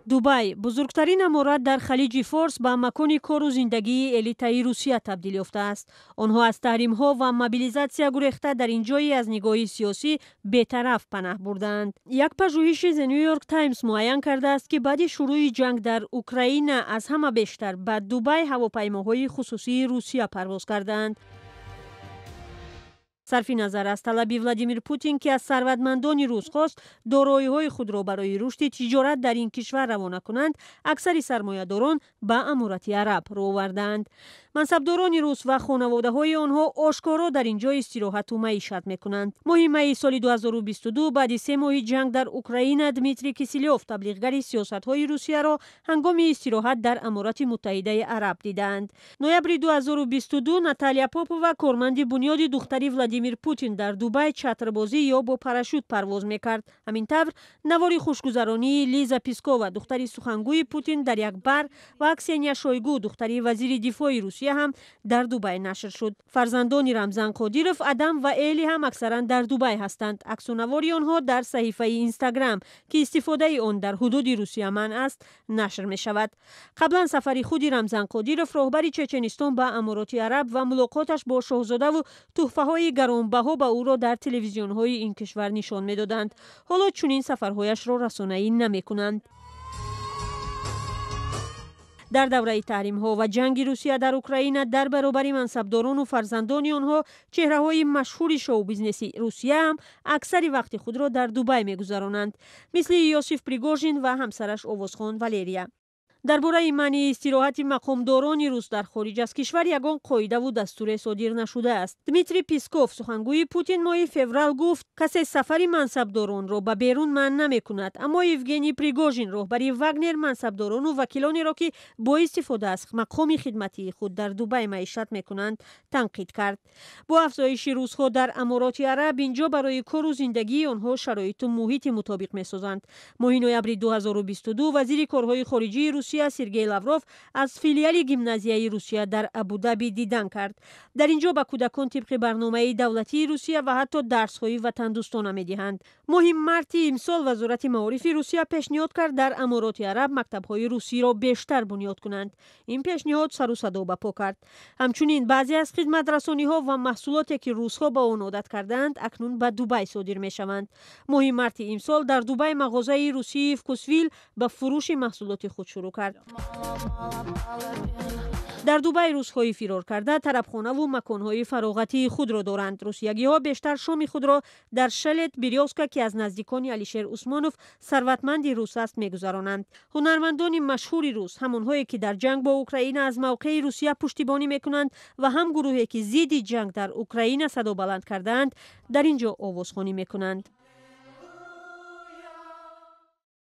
دبی بزرگترین امارت در خلیج فارس به مکان کار و زندگی الیتایی روسیه تبدیل یافته است. آنها از تحریم ها و موبیلیزاسیا گریخته در این جایی از نگاه سیاسی بی‌طرف پناه بردند. یک پژوهش از نیویورک تایمز معین کرده است که بعد شروع جنگ در اوکراین از همه بیشتر به دبی هواپیماهای خصوصی روسیه پرواز کردند. صرف نظر از طلب ولادیمیر پوتین که از ثروتمندان روس خواست دارایی‌های خود را برای رشد تجارت در این کشور روانه کنند، اکثر سرمایه‌داران به امارات عرب رو آوردند. منصبداران روس و خانواده‌های آنها آشکارا در اینجا استراحت و معیشت می‌کنند. ماه می سال 2022 بعد 3 ماه جنگ در اوکراین، دمیتری کیسیلوف تبلیغگر سیاست‌های روسیه را هنگام استراحت در امارات متحده عرب دیدند. نوامبر 2022 ناتالیا پاپووا کارمند بنیاد دختری ولادیمیر پوتین در دبی چتربازی یا با پاراشوت پرواز میکرد. همین طور نوار خوشگذرانی لیزا پیسکووا دختری سخنگوی پوتین در یک بر و کسنیا شویگو دختری وزیر دفاع روسیه هم در دبی نشر شد. فرزندان رمزان قادیروف، ادم و ایلی هم اکثرا در دبی هستند. عکس و نوار آنها در صحیفه اینستاگرام که استفاده آن در حدود روسیه منع است نشر می شود. قبلا سفر خود رمزان قادیروف راهبر چچنستان به امارات عرب و ملاقاتش با شاهزاده و تحفه‌های گرانبها به او را در تلویزیون‌های این کشور نشان می‌دادند. حالا چنین سفرهایش را رسانه‌ای نمی‌کنند. در دوره تحریم‌ها و جنگ روسیه در اوکراین در برابر منصبداران و فرزندان آنها، چهره‌های مشهور شو بیزنس روسیه هم اکثر وقت خود را در دبی می‌گذرانند، مثل یوسف پریگوژین و همسرش آوازخوان والریا. درباره منع استراحت مقامداران روس در خارج از کشور یگان قاعده و دستور صادر نشده است. دمیتری پیسکوف سخنگوی پوتین ماه فوریه گفت کسی سفر منصبداران را به بیرون منع نمی‌کند، اما یوگنی پریگوژین راهبر واگنر منصبداران و وکیلانی را که با استفاده از مقام خدمتی خود در دبی معیشت می‌کنند تنقید کرد. با افزایش روس‌ها در امارات عرب، اینجا برای کار و زندگی آنها شرایط و محیط مطابق می‌سازند. ماه نوامبر 2022 وزیر کارهای خارجه روسیه سرگئی لاوروف از فیلیال گیمنازیای روسیه در ابودابی دیدن کرد. در اینجا به کودکان طبق برنامه دولتی روسیه و حتی درس‌های وطن دوستانه می‌دهند. ماه مارت امسال وزارت معارف روسیه پیشنهاد کرد در امارات عرب مکتب‌های روسی را بیشتر بنیاد کنند. این پیشنهاد سر و صدا به پا کرد. همچنین بعضی از خدمت‌رسانی‌ها و محصولاتی که روس‌ها با آن عادت کردند اکنون به دبی صادر می‌شوند. ماه مارت امسال در دبی مغازه روسی فکوسویل به فروش محصولات خود شروع کرد. در دبی روس‌های فرار کرده طربخانه و مکان‌های فراغتی خود را دارند. روسیگی‌ها بیشتر شام خود را در شلت بیریوسکا که از نزدیکان الیشر عثمانوف ثروتمند روس است می‌گذرانند. هنرمندان مشهور روس، همان‌هایی که در جنگ با اوکراین از موقع روسیه پشتیبانی می‌کنند و هم گروهی که ضد جنگ در اوکراین صدا بلند کردند، در اینجا آوازخوانی می‌کنند.